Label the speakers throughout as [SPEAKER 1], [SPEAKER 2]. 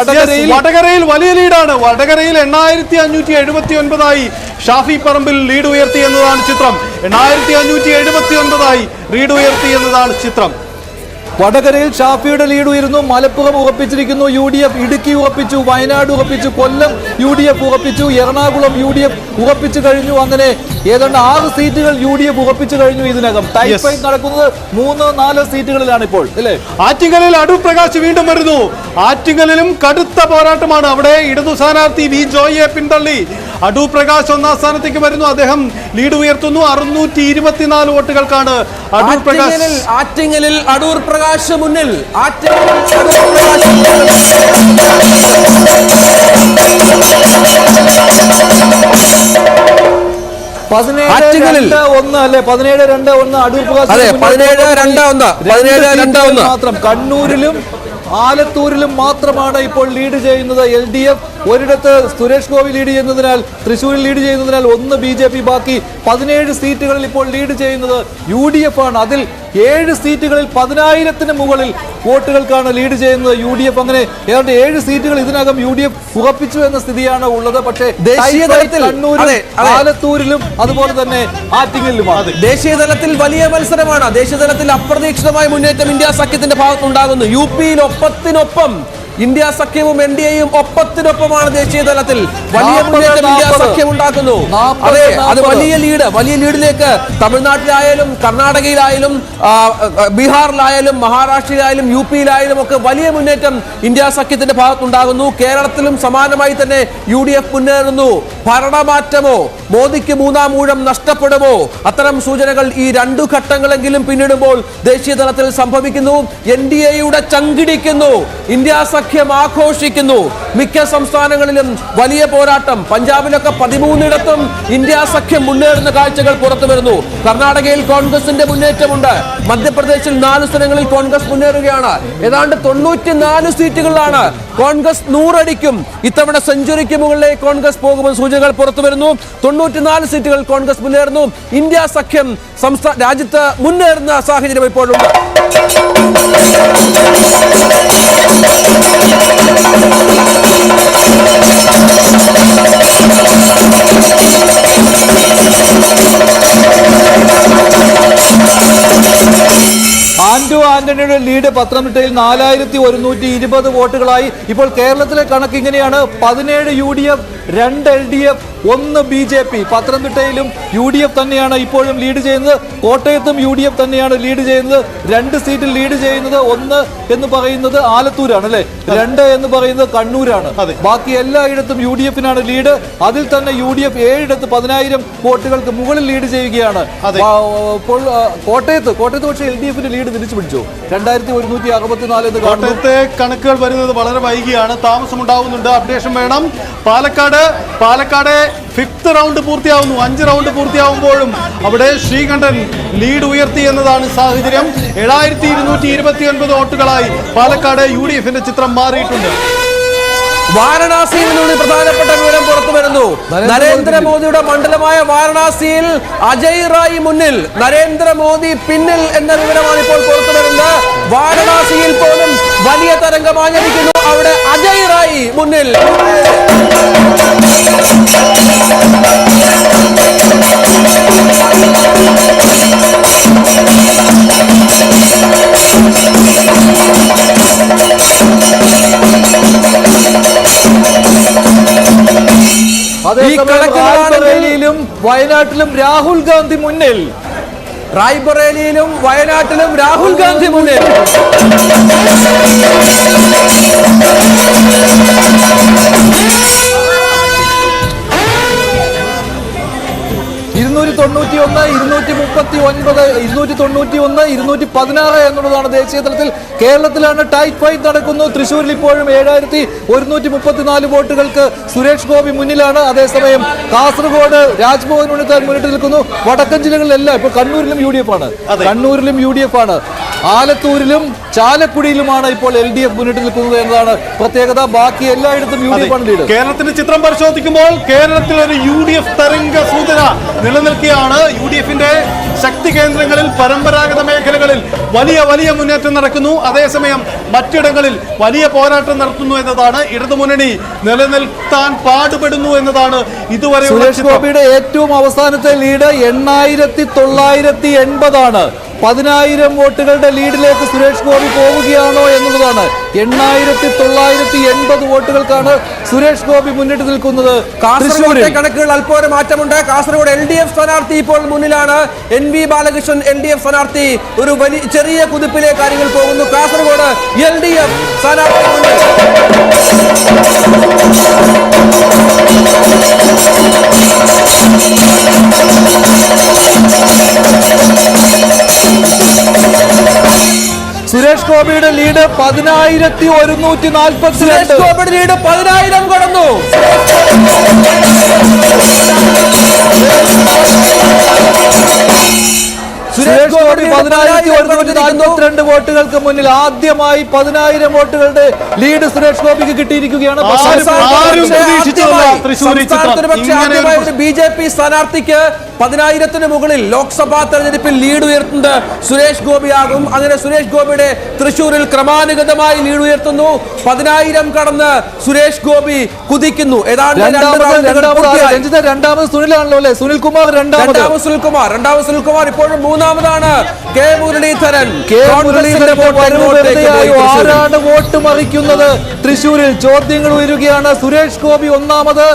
[SPEAKER 1] വടകരയിൽ വലിയ ലീഡാണ്. വടകരയിൽ 8579 ഷാഫി പറമ്പിൽ ലീഡ് ഉയർത്തി എന്നതാണ് ചിത്രം. 8579 ലീഡ് ഉയർത്തി എന്നതാണ് ചിത്രം.
[SPEAKER 2] വടകരയിൽ ഷാഫിയുടെ ലീഡ് ഉയരുന്നു. മലപ്പുറം ഉറപ്പിച്ചിരിക്കുന്നു UDF, ഇടുക്കി ഉറപ്പിച്ചു, വയനാട് ഉറപ്പിച്ചു, കൊല്ലം UDF ഉറപ്പിച്ചു, എറണാകുളം UDF ഉറപ്പിച്ചു കഴിഞ്ഞു. അങ്ങനെ ഏതാണ്ട് 6 സീറ്റുകൾ UDF ഉറപ്പിച്ചു കഴിഞ്ഞു. ഇതിനകം ടൈപ്പ് ഫൈറ്റ് നടക്കുന്നത് 3-4 സീറ്റുകളിലാണ് ഇപ്പോൾ, അല്ലേ?
[SPEAKER 1] ആറ്റിങ്ങലിൽ അടൂർ പ്രകാശ് വീണ്ടും വരുന്നു. ആറ്റിങ്ങലിലും കടുത്ത പോരാട്ടമാണ്. അവിടെ ഇടതു സ്ഥാനാർത്ഥി വി ജോയിയെ പിന്തള്ളി അടൂർ പ്രകാശ് 1ാം സ്ഥാനത്തേക്ക് വരുന്നു. അദ്ദേഹം ലീഡ് ഉയർത്തുന്നു. 624 വോട്ടുകൾക്കാണ് അടൂർ പ്രകാശ്.
[SPEAKER 3] ആറ്റിങ്ങലിൽ അടൂർ പ്രകാശ് മുന്നിൽ.
[SPEAKER 2] മാത്രം കണ്ണൂരിലും ആലത്തൂരിലും മാത്രമാണ് ഇപ്പോൾ ലീഡ് ചെയ്യുന്നത് LDF. ഒരിടത്ത് സുരേഷ് ഗോപി ലീഡ് ചെയ്യുന്നതിനാൽ, തൃശ്ശൂരിൽ ലീഡ് ചെയ്യുന്നതിനാൽ 1 BJP, ബാക്കി 17 സീറ്റുകളിൽ ഇപ്പോൾ ലീഡ് ചെയ്യുന്നത് UDF ആണ്. അതിൽ 7 സീറ്റുകളിൽ 10,000-ന് മുകളിൽ വോട്ടുകൾക്കാണ് ലീഡ് ചെയ്യുന്നത് UDF. അങ്ങനെ ഏതാണ്ട് 7 സീറ്റുകൾ ഇതിനകം UDF ഉറപ്പിച്ചു എന്ന സ്ഥിതിയാണ് ഉള്ളത്. പക്ഷേ ദേശീയ തലത്തിൽ ആലത്തൂരിലും അതുപോലെ തന്നെ ആറ്റിങ്ങലിലുമാണ്.
[SPEAKER 3] ദേശീയ തലത്തിൽ വലിയ മത്സരമാണ്. ദേശീയ തലത്തിൽ അപ്രതീക്ഷിതമായ മുന്നേറ്റം ഇന്ത്യ സഖ്യത്തിന്റെ ഭാഗത്തുണ്ടാകുന്നു. UP-ൽ ഒപ്പത്തിനൊപ്പം ഇന്ത്യ സഖ്യവും NDAയും ഒപ്പത്തിനൊപ്പമാണ്. ദേശീയ തലത്തിൽ വലിയ മുന്നേറ്റം ഇന്ത്യ സഖ്യം ഉണ്ടാക്കുന്നു. അതെ, അത് വലിയ ലീഡിലേക്ക് തമിഴ്നാട്ടിലായാലും കർണാടകയിലായാലും ബീഹാറിലായാലും മഹാരാഷ്ട്രയിലായാലും UP-യിലായാലും ഒക്കെ വലിയ മുന്നേറ്റം ഇന്ത്യ സഖ്യത്തിന്റെ ഭാഗത്തുണ്ടാകുന്നു. കേരളത്തിലും സമാനമായി തന്നെ UDF മുന്നേറുന്നു. ഭരണമാറ്റമോ, മോദിക്ക് 3ാം ഊഴം നഷ്ടപ്പെടുമോ? അത്തരം സൂചനകൾ ഈ 2 ഘട്ടങ്ങളെങ്കിലും പിന്നിടുമ്പോൾ ദേശീയ തലത്തിൽ സംഭവിക്കുന്നു. NDAയുടെ ചങ്കിടിക്കുന്നു. ഇന്ത്യ സഖ്യം ആഘോഷിക്കുന്നു. മിക്ക സംസ്ഥാനങ്ങളിലും വലിയ പോരാട്ടം. പഞ്ചാബിലൊക്കെ 13ഇടത്തും ഇന്ത്യ സഖ്യം മുന്നേറുന്ന കാഴ്ചകൾ പുറത്തു വരുന്നു. കർണാടകയിൽ കോൺഗ്രസിന്റെ മുന്നേറ്റമുണ്ട്. മധ്യപ്രദേശിൽ 4 സ്ഥലങ്ങളിൽ കോൺഗ്രസ് മുന്നേറുകയാണ്. ഏതാണ്ട് 94 സീറ്റുകളിലാണ് കോൺഗ്രസ് 100 അടിക്കും. ഇത്തവണ സെഞ്ചുറിക്ക് മുകളിലേക്ക് കോൺഗ്രസ് പോകുമെന്ന് സൂചനകൾ പുറത്തു വരുന്നു. 94 സീറ്റുകൾ കോൺഗ്രസ് മുന്നേറുന്നു. ഇന്ത്യ സഖ്യം രാജ്യത്ത് മുന്നേറുന്ന സാഹചര്യം ഇപ്പോഴുണ്ട്.
[SPEAKER 2] ആന്റണിയുടെ ലീഡ് പത്തനംതിട്ടയിൽ 4120 വോട്ടുകളായി. ഇപ്പോൾ കേരളത്തിലെ കണക്ക് ഇങ്ങനെയാണ്: 17 UDF, 2 LDF, 1 BJP. പത്തനംതിട്ടയിലും UDF തന്നെയാണ് ഇപ്പോഴും ലീഡ് ചെയ്യുന്നത്. കോട്ടയത്തും UDF തന്നെയാണ് ലീഡ് ചെയ്യുന്നത്. 2 സീറ്റിൽ ലീഡ് ചെയ്യുന്നത് 1 എന്ന് പറയുന്നത് ആലത്തൂരാണ്, അല്ലെ? 2 എന്ന് പറയുന്നത് കണ്ണൂരാണ്. ബാക്കി എല്ലായിടത്തും UDF-നാണ് ലീഡ്. അതിൽ തന്നെ UDF 7ഇടത്ത് 10,000 വോട്ടുകൾക്ക് മുകളിൽ ലീഡ് ചെയ്യുകയാണ്. ഇപ്പോൾ കോട്ടയത്ത് പക്ഷേ LDF-ന്റെ ലീഡ് തിരിച്ചു പിടിച്ചു. 2164 എന്ന്
[SPEAKER 1] കോട്ടയത്തെ കണക്കുകൾ വരുന്നത് വളരെ വൈകിയാണ്. താമസമുണ്ടാവുന്നുണ്ട്. അപ്ഡേഷൻ വേണം. പാലക്കാട് 5th റൗണ്ട് പൂർത്തിയാവുന്നു. 5 റൗണ്ട് പൂർത്തിയാവുമ്പോഴും അവിടെ ശ്രീകണ്ഠൻ ലീഡ് ഉയർത്തി എന്നതാണ് സാഹചര്യം. 7229 വോട്ടുകളായി പാലക്കാട് UDF-ന്റെ ചിത്രം മാറിയിട്ടുണ്ട്.
[SPEAKER 3] വാരണാസിയിൽ നിന്ന് പ്രധാനപ്പെട്ട വിവരം പുറത്തു വരുന്നു. നരേന്ദ്രമോദിയുടെ മണ്ഡലമായ വാരണാസിയിൽ അജയ് റായ് മുന്നിൽ, നരേന്ദ്രമോദി പിന്നിൽ എന്ന വിവരമാണ് ഇപ്പോൾ പുറത്തു വരുന്നത്. വാരണാസിയിൽ പോലും വലിയ തരംഗമാഞ്ഞിരിക്കുന്നു. അവിടെ അജയ് റായ് മുന്നിൽ.
[SPEAKER 2] റായ്ബറേലിയിലും വയനാട്ടിലും രാഹുൽ ഗാന്ധി മുന്നിൽ.
[SPEAKER 3] റായ്ബറേലിയിലും വയനാട്ടിലും രാഹുൽ ഗാന്ധി മുന്നിൽ.
[SPEAKER 2] 216 എന്നുള്ളതാണ് ദേശീയ തലത്തിൽ. കേരളത്തിലാണ് ടൈറ്റ് ഫൈറ്റ് നടക്കുന്നു. തൃശ്ശൂരിൽ ഇപ്പോഴും 7134 വോട്ടുകൾക്ക് സുരേഷ് ഗോപി മുന്നിലാണ്. അതേസമയം കാസർഗോഡ് രാജ്ഭവൻ ഉണ്ണിത്താൻ മുന്നിട്ട് നിൽക്കുന്നു. വടക്കൻ ജില്ലകളിലെല്ലാം ഇപ്പോൾ കണ്ണൂരിലും UDF ആണ്. ആലത്തൂരിലും ചാലക്കുടിയിലുമാണ് ഇപ്പോൾ LDF മുന്നിട്ട് നിൽക്കുന്നത് എന്നതാണ് പ്രത്യേകത. ബാക്കി എല്ലായിടത്തും UDF ആണ് ലീഡ്.
[SPEAKER 1] കേരളത്തിന്റെ ചിത്രം പരിശോധിക്കുമ്പോൾ കേരളത്തിൽ ഒരു UDF തരംഗ സൂചന നിലനിൽക്കുകയാണ്. UDFന്റെ ശക്തി കേന്ദ്രങ്ങളിൽ, പരമ്പരാഗത മേഖലകളിൽ വലിയ വലിയ മുന്നേറ്റം നടക്കുന്നു. അതേസമയം മറ്റിടങ്ങളിൽ വലിയ പോരാട്ടം നടത്തുന്നു എന്നതാണ്. ഇടതുമുന്നണി നിലനിൽത്താൻ പാടുപെടുന്നു എന്നതാണ് ഇതുവരെ.
[SPEAKER 2] സുരേഷ് ഗോപിയുടെ ഏറ്റവും അവസാനത്തെ ലീഡ് 8,980 ആണ്. 10,000 വോട്ടുകളുടെ ലീഡിലേക്ക് സുരേഷ് ഗോപി പോവുകയാണോ എന്നുള്ളതാണ്. 8,980 വോട്ടുകൾക്കാണ് സുരേഷ് ഗോപി മുന്നിട്ട് നിൽക്കുന്നത്.
[SPEAKER 3] കാസർഗോഡ് കണക്കുകൾ അല്പം മാറ്റമുണ്ട്. കാസർഗോഡ് LDF സ്ഥാനാർത്ഥി ഇപ്പോൾ മുന്നിലാണ്. NV ബാലകൃഷ്ണൻ LDF സ്ഥാനാർത്ഥി ഒരു വലിയ ചെറിയ കുതിപ്പിലെ കാര്യങ്ങൾ പോകുന്നു. കാസർഗോഡ് LDF സ്ഥാനാർത്ഥി മുന്നിൽ.
[SPEAKER 2] സുരേഷ് ഗോപിയുടെ ലീഡ് 10,142.
[SPEAKER 3] സുരേഷ് ഗോപിയുടെ ലീഡ് 10,000 കടന്നു.
[SPEAKER 2] സുരേഷ് ഗോപി 10,142 വോട്ടുകൾക്ക് മുന്നിൽ ആദ്യമായി 10,000 വോട്ടുകളുടെ ലീഡ് സുരേഷ് ഗോപിക്ക് കിട്ടിയിരിക്കുകയാണ്.
[SPEAKER 3] BJP സ്ഥാനാർത്ഥിക്ക് 10,000-ന് മുകളിൽ ലോക്സഭാ തെരഞ്ഞെടുപ്പിൽ ലീഡ് ഉയർത്തുന്നത് സുരേഷ് ഗോപിയാകും. അങ്ങനെ സുരേഷ് ഗോപിയുടെ തൃശൂരിൽ ക്രമാനുഗതമായി ലീഡ് ഉയർത്തുന്നു. 10,000 കടന്ന് സുരേഷ് ഗോപി കുതിക്കുന്നു. ഏതാണ്ട്
[SPEAKER 2] രണ്ടാമത് സുനിലാണല്ലോ അല്ലെ? സുനിൽകുമാർ രണ്ടാമത്
[SPEAKER 3] സുനിൽകുമാർ ഇപ്പോഴും മൂന്നാമതാണ്. കെ മുരളീധരൻ
[SPEAKER 2] ആരാണ് വോട്ട് മറിക്കുന്നത്? തൃശൂരിൽ ചോദ്യങ്ങൾ ഉയരുകയാണ്. സുരേഷ് ഗോപി ഒന്നാമത്,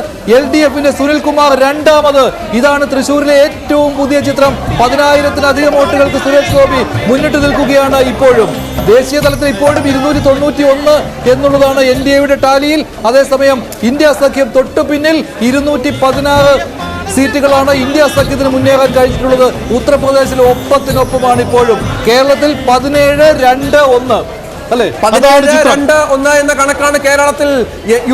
[SPEAKER 2] LDFന്റെ സുനിൽകുമാർ രണ്ടാമത്. ഇതാണ് തൃശൂരിലെ ഏറ്റവും പുതിയ ചിത്രം. 10,000-ലധികം വോട്ടുകൾക്ക് സുരേഷ് ഗോപി മുന്നിട്ട് നിൽക്കുകയാണ്. ഇപ്പോഴും ദേശീയ തലത്തിൽ ഇപ്പോഴും 291 എന്നുള്ളതാണ് NDAയുടെ ടാലിയിൽ. അതേസമയം ഇന്ത്യ സഖ്യം തൊട്ടു പിന്നിൽ 216 സീറ്റുകളാണ് ഇന്ത്യ സഖ്യത്തിന് മുന്നേറാൻ കഴിഞ്ഞിട്ടുള്ളത്. ഉത്തർപ്രദേശിൽ ഒപ്പത്തിനൊപ്പമാണ് ഇപ്പോഴും. കേരളത്തിൽ 17-2-1 അല്ലെ?
[SPEAKER 3] 17-2-1 എന്ന കണക്കാണ് കേരളത്തിൽ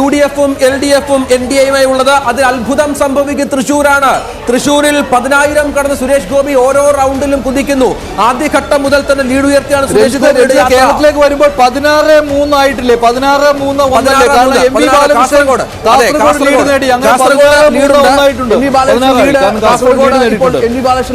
[SPEAKER 3] UDF-ഉം LDF-ഉം NDAയുമായി ഉള്ളത്. അതിൽ അത്ഭുതം സംഭവിക്കുക തൃശൂരാണ്. തൃശൂരിൽ 10,000 കടന്ന് സുരേഷ് ഗോപി ഓരോ റൗണ്ടിലും കുതിക്കുന്നു. ആദ്യഘട്ടം മുതൽ തന്നെ ലീഡ് ഉയർത്തിയാണ് സുരേഷ് ഗോപി.
[SPEAKER 2] കേരളത്തിലേക്ക് വരുമ്പോൾ 16-3 ആയിട്ടില്ലേ? 16-3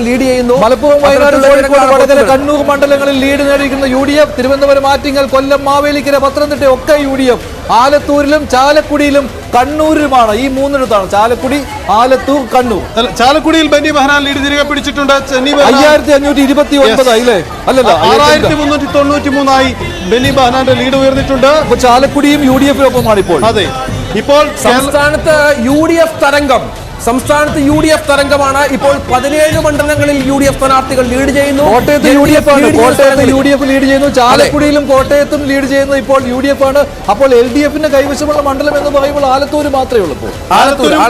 [SPEAKER 3] ലീഡ് ചെയ്യുന്നു.
[SPEAKER 2] മലപ്പുറം, വയനാട്, കോഴിക്കോട്, വടകര, കണ്ണൂർ മണ്ഡലങ്ങളിൽ ലീഡ് നേടിയിരിക്കുന്ന UDF. തിരുവനന്തപുരം, ആറ്റിങ്ങൽ, കൊല്ലം, മാവേലിക്കര, പത്തനംതിട്ട ഒക്കെ UDF. ആലത്തൂരിലും ചാലക്കുടിയിലും കണ്ണൂരിലുമാണ്. ഈ മൂന്നിടത്താണ് ചാലക്കുടി, ആലത്തൂർ, കണ്ണൂർ.
[SPEAKER 1] ചാലക്കുടിയിൽ ബെന്നി ബെഹനാൻ ലീഡ് തിരികെ പിടിച്ചിട്ടുണ്ട്.
[SPEAKER 2] 5,529 അല്ലേ? അല്ലല്ല,
[SPEAKER 1] 6,393 ബെന്നി ബെഹനാന്റെ ലീഡ് ഉയർന്നിട്ടുണ്ട്.
[SPEAKER 2] അപ്പൊ ചാലക്കുടിയും UDF-നൊപ്പമാണ് ഇപ്പോൾ.
[SPEAKER 1] അതെ, ഇപ്പോൾ
[SPEAKER 3] സംസ്ഥാനത്ത് UDF തരംഗമാണ്. ഇപ്പോൾ 17 മണ്ഡലങ്ങളിൽ UDF സ്ഥാനാർത്ഥികൾ ലീഡ് ചെയ്യുന്നു.
[SPEAKER 2] കോട്ടയത്ത് UDF ലീഡ് ചെയ്യുന്നു. ചാലക്കുടിയിലും കോട്ടയത്തും ലീഡ് ചെയ്യുന്നത് ഇപ്പോൾ UDF ആണ്. അപ്പോൾ LDFന്റെ കൈവശമുള്ള മണ്ഡലം എന്ന് പറയുമ്പോൾ ആലത്തൂർ മാത്രമേ ഉള്ളൂ.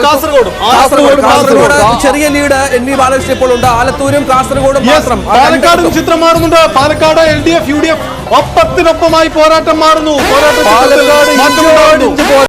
[SPEAKER 3] കാസർഗോഡ് ചെറിയ ലീഡ് NV ബാലകൃഷ്ണൻ ഇപ്പോൾ ഉണ്ട്. ആലത്തൂരും കാസർഗോഡും മാത്രം.
[SPEAKER 1] പാലക്കാടും ചിത്രം മാറുന്നുണ്ട്. പാലക്കാട് LDF UDF ഒപ്പത്തിനൊപ്പമായി പോരാട്ടം മാറുന്നു.